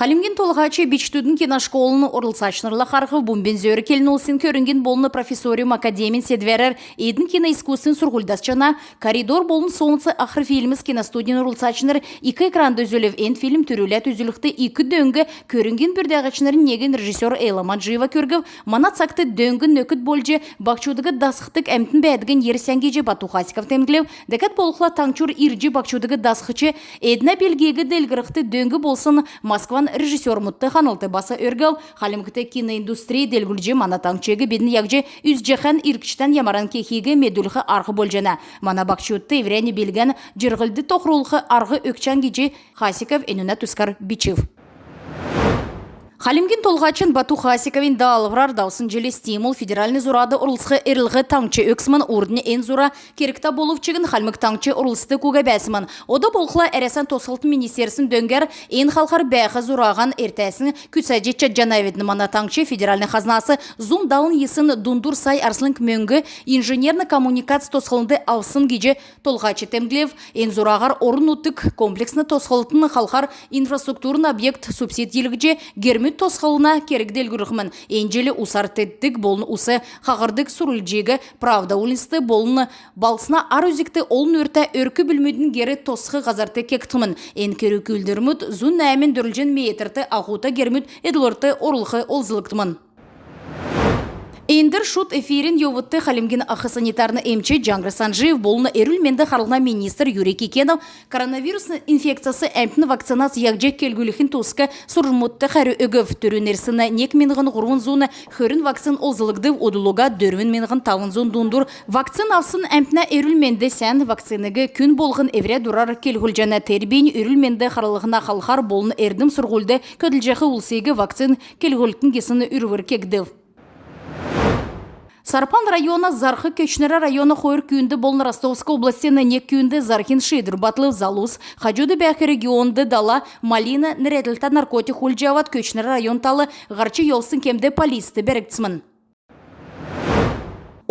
Халимген толғачы бечтудың киношколын орылсачнырла қарғы бумбензөрі келін олсын көрінген болыны профессориум академин седверер едін киноискуссын сұрғылдасчана коридор болын солнце ақыр фильміз киностудин орылсачныр 2 экранды үзілів ен фильм түрілет үзілікті 2 дөңгі көрінген бірдәғачнырын неген режиссер Эйламан Жиева көргів мана цақты дөңгі нөкіт болжы бақчудығы дасықтық әмтін бәдіген ерсәнгеже Бату Хасиков темгілев дәкәт болықла таңчур иржі бақчудығы дасықчы едіна белгегі делгіріқті дөңгі болсын Москва режиссер Мутты Ханылты баса өргіл, халимкіті киноиндустрия делгүлжі мана таңчегі бедін ягжы үзжехан иркіштен ямаран кехегі медулхы арғы болжана. Мана бақчуытты еврені белген жырғылды тоқрулхы арғы өкчан кежі Хасиков энуна түскар бичев. Халимген толғачын Бату Хасиковин дағалығырар даусын желі стимул федеральный зурады ұрылсқы әрілгі таңчы өксімін ордыны ән зура керікта болув чығын халмік таңчы ұрылсты көгі бәсімін. Ода болқыла әресен тосылтын министерсін дөңгер ән халқар бәқі зураған әртәсін күтсәжетчі жанаведні мана таңчы федеральный хазнасы зум даун есын дундур сай арслың мөңгі инженерны коммуникация тосқылынды алсын геже толғачы темглев ән зурағар орын ұттық комплексны тосқылытын халқар инфраструктурын объект субсидиялігіже гермі тосқылына керекдел күріқмін. Энжелі усартеттік болын усы қағырдық сүрілжегі правда улинсты болын балсына ар өзікті олын өрті өркі білмедің гері тосқы ғазарты кектімін. Ен көрі күлдірміт зұн нәмін дүрілжен мейтерті ағута герміт еділорты орылқы олзылықтымын. Эндер шут эфирин йовытты халимген ақы санитарны эмче Джангры Санжиев болыны эрүлменді қарылна министр Юрий Кикенов коронавирус инфекциясы әмтіні вакцинасы ягжек келгіліхін тосқы сұрмутты қәрі өгів түрінерсіні нек менғын ғырғын зоны көрін вакцин олзылығды одылуға дөрвін менғын тавын зон дундур вакцин авсын әмтіні эрүлменді сән вакциныға күн болғын евре дұрар келгіл тербейін эрүлменді қарылығына қалқар болыны эрдім сұрғылды көділжеқі улсегі вакцин келгіліктің кесіні үрвір кегдів. Сарпан района Зархы Көчнері районы қойыр күйінді болын Ростовской областыны нек күйінді Зархин Шидр Батлов Залуз, Хаджуды бәқі регионды дала Малина нірәділті наркотик хульджават Көчнері район талы ғарчы елсын кемді полисті бәріктісмін.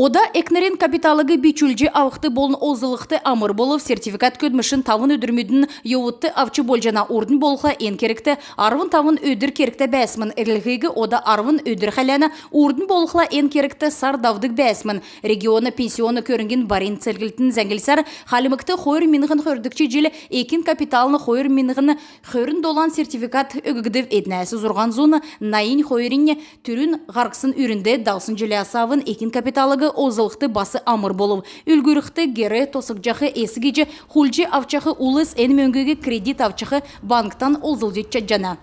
Ода экнерин капиталығы бичүлжі ауқты болын олзылықты амыр болып сертификат көдмішін тавын өдірмедің еуытты авчы болжана ордын болға ен керекті арвын тавын өдір керекті бәсмін. Әрліғігі ода арвын өдір қаляны ордын болғыла ен керекті сардавдық бәсмін. Регионы пенсионы көрінген барин цәргілтін зәңгілсар халімікті қойыр минығын қөрдікчі желі екін капиталыны қойыр минығын қөрін долан сертификат өгігдів еднәсі зұрған зоны найын қойыріне түрін ғарқсын үрінді даусын желі асавын екін капиталығы озылықты басы амыр болып. Үлгіріқті гері тосық жағы есігеже хулжи авчақы улыс ән мөңгіге кредит авчақы банктан озылжетчі жана.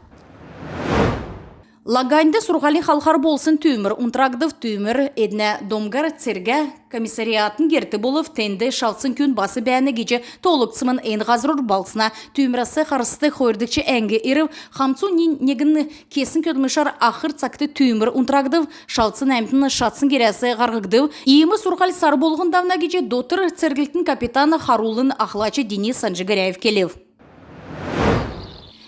Лагайнды сұрғали халқар болсын түймір, ұнтрагдыв түймір, әдіне домгар церге комиссариатын керті болып, тәнді шалсын күн басы бәні геже толықсымын ән ғазырыр балсына түймірасы қарысты қойырдықчы әңгі ерів, қамцу негін кесін көдмішар ақыр цақты түймір ұнтрагдыв, шалсын әмтіні шатсын кересі ғарғыгдыв, иемі сұрғали сар болғындавна геже дотыр цергілтін капитаны Харулын Ахлачы Денис Санжигаряев келев.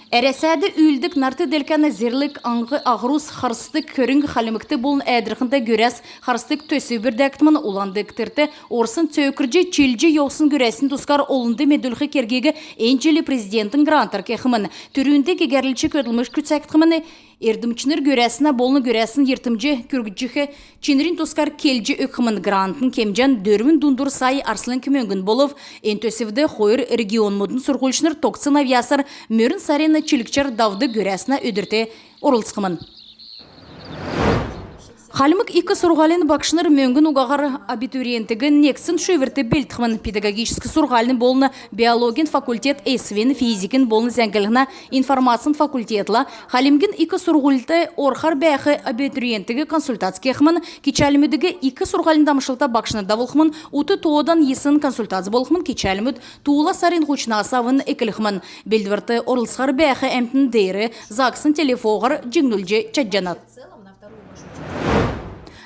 Әресәді үлдік нарты делкәні зерлік аңғы ағырус қарыстық көрінгі қалымықты болын әдірқында көрәс қарыстық төсі бірдәктімін оландық түрті орсын төкірже челжі еусын көрәсін тұскар олынды медулхы кергегі әнчелі президенттің грантар кеқімін. Түрінде кегерлічі көділміш күтсәктіміні Эрдімчінір көрәсіна болыны көрәсін ертімжі көргітжіхі ченерін тұскар келжі өкімін грантын кемжан дөрвін дундур сай арсылын көмеңгін болып, энтөсівді қойыр регион мұдын сұрғылшыныр тоқсын авиасыр мөрін сарені чілікчер давды көрәсіна өдірте орылсқымын. Халимік икі сұрғалын бақшыныр мөңгін ұғағар абитуриентігін нексін шөверті бельтқымын педагогическі сұрғалын болыны биологин факультет эсвен физикін болыны зәңгіліғіна информацин факультетла Халимген икі сұрғылты орхар бәйхі абитуриентігі консультацке қымын кечәлімідігі икі сұрғалын дамышылта бақшыны давылқымын ұты тоғыдан есын консультация болқымын кечәлімід туыла сарин ғучына асавын екіліқымын белдіверті орылсқар бәйхі әмтін дейірі зақсын телефоғар жеңнүлже чәджанат.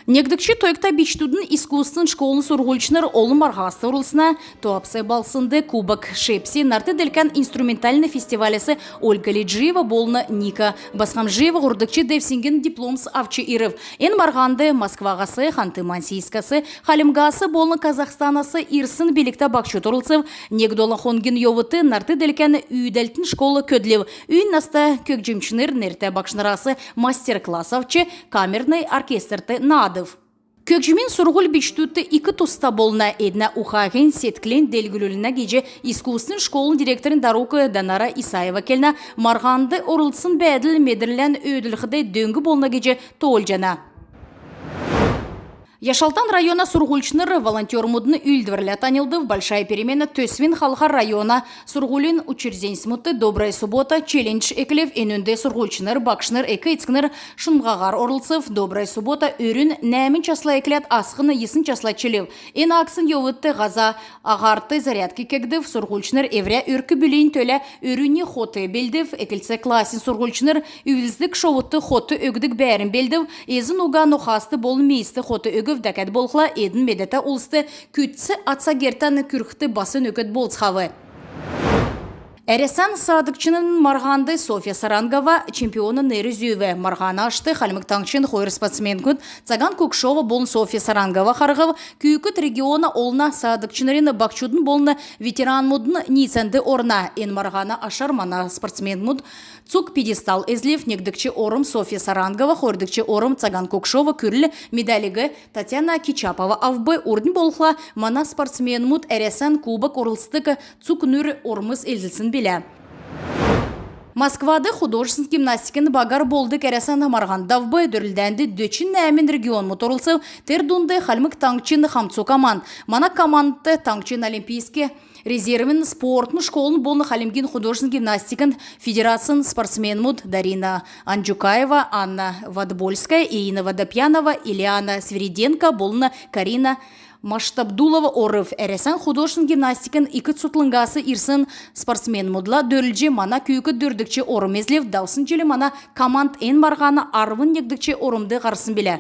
Негдікші тойкта бичтудын искусствын школын сургульчныр олы марғасы урылсына туапсы балсынды кубок шепси нарты делкен инструментальный фестивалесі Ольга Лиджиева болны Ника. Басхам Жиева ғұрдыкчы девсинген дипломс авчы иров. Ен марғанды Москвағасы, Ханты-Мансийскасы, Халимгасы болны Казахстанасы ирсын билікта бақшы тұрылсыв. Негдолы хонген йовыты нарты делкен үйдәлтін школы көдлев. Үйін наста көкжімчінер нерте бақшнырасы мастер-класс авчы камерный оркестрты над. Көкжімін сұрғыл биштуты икі тұста болна една ухағын сетклен делгіліліна геже искусствын школын директорын Дарука Данара Исаева келна марғанды орылсын бәділ медірлен өділіғді дөңгі болна геже тоғыл жана. Яшалтан района сургульчныр волонтер мудны үлдверлі танылды в большая перемена төсвин халхар района сургулин учреждень смуты добрая суббота челлендж эклев энөнде сургульчныр бакшныр экі ицкныр шынғағар орылсыв добрая суббота өрін нәмін часла эклет асқыны есын часла челев. Эн аксын йовытты ғаза ағарты зарядки кегдів сургульчныр евря үркі бүлейін төлі өріне хоты белдів экілсе классин сургульчныр үйіліздік шовытты хоты өгдік бәрін белдів езін уға нұхасты бол мейсті хоты өгіп дәкәт болқла едін медеті ұлысты күтсі атса гертан күрхті басы нөкет болцхавы. Әресан садықчының марғанды София Сарангова чемпионы нерізуі. Марғаны ашты қалмық таңчын қойыр спортсмен күн Цаган Кукшова болын София Сарангова қарғып, күйікіт региона олна садықчынырыны бақчудын болны ветеран мұдын нисенді орна. Ен марғаны ашар мана спортсмен мұд цук педестал ezлев негдікчі орым София Сарангова, қойырдікчі орым Цаган Кукшова күрлі медалігі Татьяна Кичапова авбы ордын болқла мана спортсмен мұд әресан кубок орылстық цук нүр ормыз елзілсін биле. Москвады художественный гимнастиканы багар болды кәрәсән марғандавбы дүрілдәнді дөчин нәмін регион моторылсы тердунды халмык таңчын хамцу команд. Мана командты таңчын олимпийский резервін спортны школын болны халимгин художественный гимнастикан федерациян спортсмен муд Дарина Анджукаева, Анна Вадбольская, Ирина Водопьянова, Ильяна Свириденко болны Карина Маштабдулова орыв. Әресан художественный гимнастикан икі цутлынгасы ирсын спортсмен мудла дөрілже мана күйікі дөрдікче орым езлев даусын желі мана команд ен барғаны арвын негдікче орымды ғарсын біле.